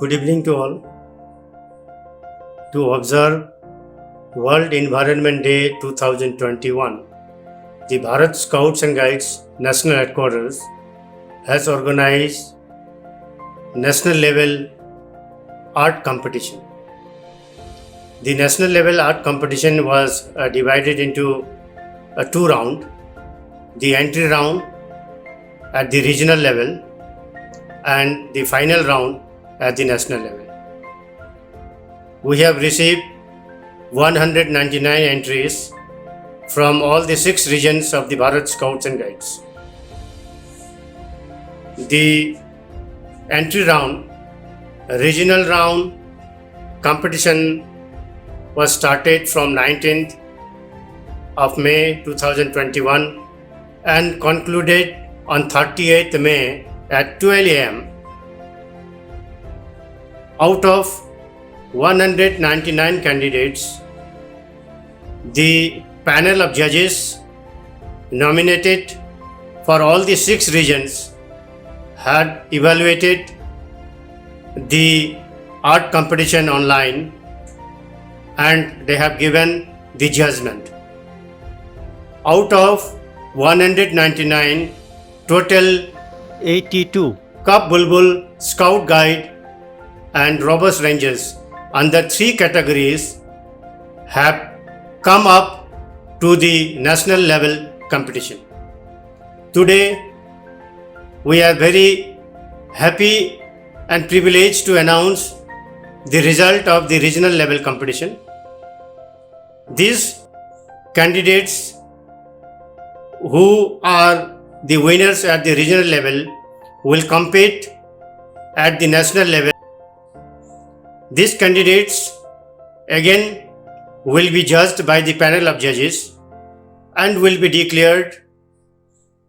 Good evening to all. To observe World Environment Day 2021, the Bharat Scouts and Guides National Headquarters has organized national level art competition. The national level art competition was divided into two rounds. The entry round at the regional level and the final round at the national level. We have received 199 entries from all the 6 regions of the Bharat Scouts and Guides. The entry round, regional round competition was started from 19th of May 2021 and concluded on 38th May at 12 am. Out of 199 candidates, the panel of judges nominated for all the 6 regions had evaluated the art competition online and they have given the judgment. Out of 199, total 82 Cub Bulbul, Scout Guide and Robust Rangers under 3 categories have come up to the national level competition. Today, we are very happy and privileged to announce the result of the regional level competition. These candidates who are the winners at the regional level will compete at the national level. These candidates again will be judged by the panel of judges and will be declared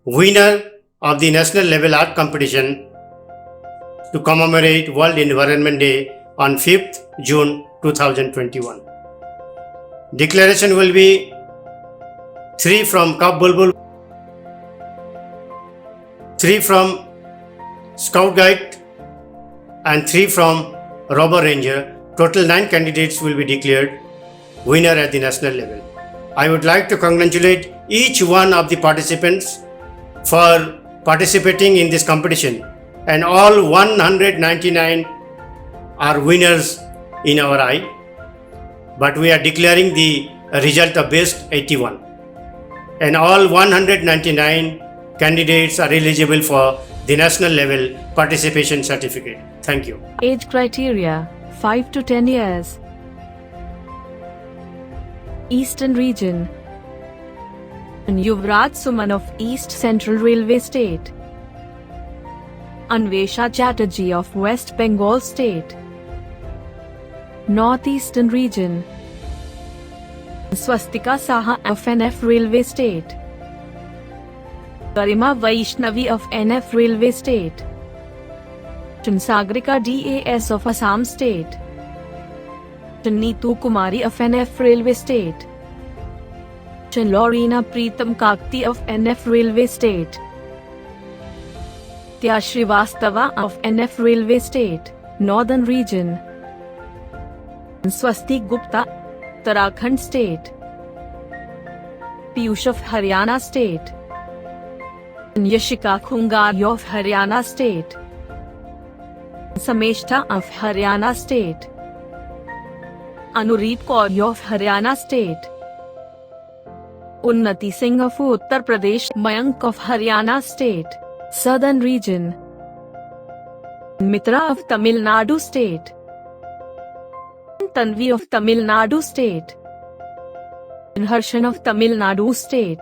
winner of the national level art competition to commemorate World Environment Day on 5th June 2021. Declaration will be 3 from Cub Bulbul, 3 from Scout Guide and 3 from Robber Ranger. Total 9 candidates will be declared winner at the national level. I would like to congratulate each one of the participants for participating in this competition, and all 199 are winners in our eye, but we are declaring the result of best 81, and all 199 candidates are eligible for the national level participation certificate. Thank you. Age criteria 5 to 10 years. Eastern Region. Yuvraj Suman of East Central Railway State. Anvesha Chatterjee of West Bengal State. Northeastern Region. Swastika Saha of NF Railway State. Garima Vaishnavi of NF Railway State. Sagrika DAS of Assam State. Neetu Kumari of NF Railway State. Lorena Preetam Kakti of NF Railway State. Tya Srivastava of NF Railway State, Northern Region. Swastik Gupta, Uttarakhand State. Piyush of Haryana State. Yashika Khungar of Haryana State. Sameshtha of Haryana State. Anureet Kaur of Haryana State. Unnati Singh of Uttar Pradesh. Mayank of Haryana State, Southern Region. Mitra of Tamil Nadu State. Tanvi of Tamil Nadu State. Harshan of Tamil Nadu State.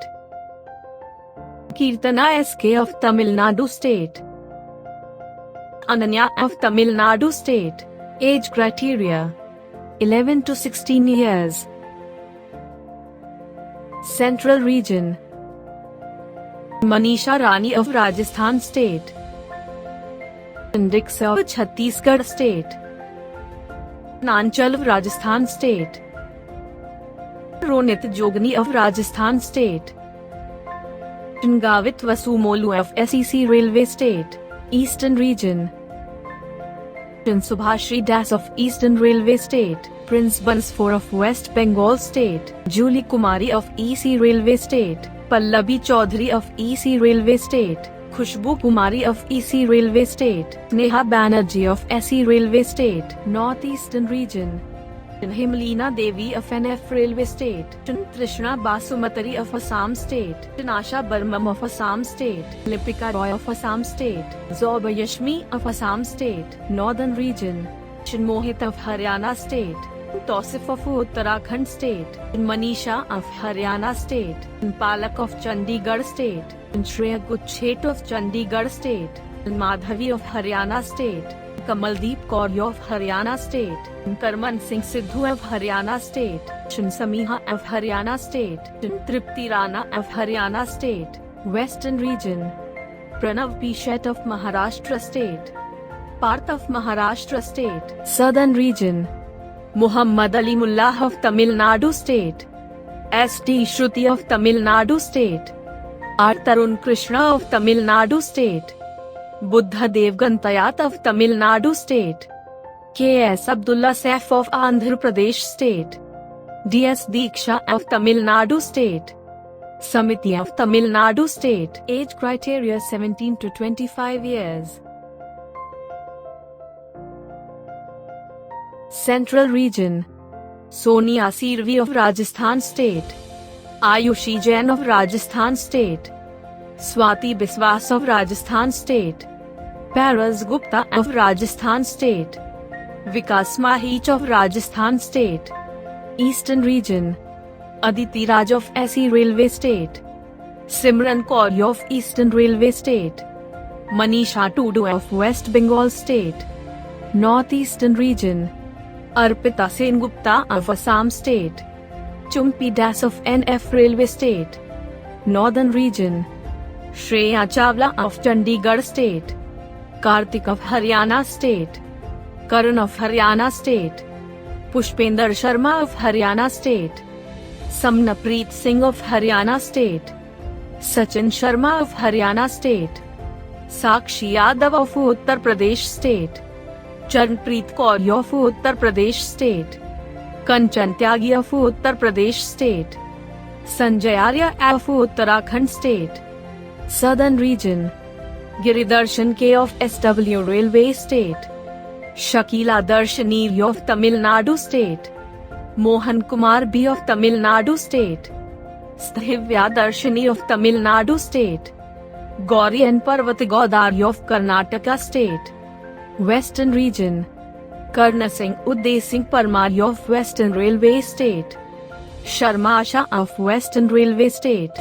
Kirtana SK of Tamil Nadu State. Ananya of Tamil Nadu State. Age criteria 11 to 16 years. Central Region. Manisha Rani of Rajasthan State. Dixa of Chhattisgarh State. Nanchal of Rajasthan State. Ronit Jogni of Rajasthan State. Gavit Vasumolu of SEC Railway State, Eastern Region. Prince Subhashri Das of Eastern Railway State, Prince Bansfor of West Bengal State, Julie Kumari of EC Railway State, Pallavi Chaudhary of EC Railway State, Khushbu Kumari of EC Railway State, Neha Banerjee of SE Railway State, North Eastern Region, Himlina Devi of NF Railway State, Trishna Basumatari of Assam State, Asha Burmam of Assam State, Lipika Roy of Assam State, Zoba Yashmi of Assam State, Northern Region, Mohit of Haryana State, Tausif of Uttarakhand State, Manisha of Haryana State, Palak of Chandigarh State, Shreya Guchet of Chandigarh State, Madhavi of Haryana State, Kamaldeep Kaur of Haryana State, Karman Singh Sidhu of Haryana State, Samiha of Haryana State, Tripti Rana of Haryana State, Western Region, Pranav Pishet of Maharashtra State, Parth of Maharashtra State, Southern Region, Muhammad Ali Mullah of Tamil Nadu State, S.T. Shruti of Tamil Nadu State, R. Tarun Krishna of Tamil Nadu State, Buddha Devgantayat of Tamil Nadu State, K.S. Abdullah Saif of Andhra Pradesh State, D.S. Diksha of Tamil Nadu State, Samiti of Tamil Nadu State. Age criteria 17 to 25 years. Central Region, Sonia Sirvi of Rajasthan State, Ayushi Jain of Rajasthan State, Swati Biswas of Rajasthan State, Paras Gupta of Rajasthan State, Vikas Mahich of Rajasthan State. Eastern Region, Aditi Raj of SE Railway State, Simran Kaur of Eastern Railway State, Manisha Tudu of West Bengal State. North Eastern Region, Arpita Sengupta of Assam State, Chumpi Das of NF Railway State. Northern Region, Shreya Chawla of Chandigarh State, Kartik of Haryana State, Karan of Haryana State, Pushpender Sharma of Haryana State, Samnapreet Singh of Haryana State, Sachin Sharma of Haryana State, Sakshi Yadav of Uttar Pradesh State, Charnpreet Kaur of Uttar Pradesh State, Kanchan Tyagi of Uttar Pradesh State, Sanjay Arya of Uttarakhand State. Southern Region, Giridarshan K of SW Railway State, Shakila Darshani of Tamil Nadu State, Mohan Kumar B of Tamil Nadu State, Sthivya Darshani of Tamil Nadu State, Gauri and Parvat Godari of Karnataka State. Western Region, Karna Singh Uday Singh Parmar of Western Railway State, Sharma Asha of Western Railway State.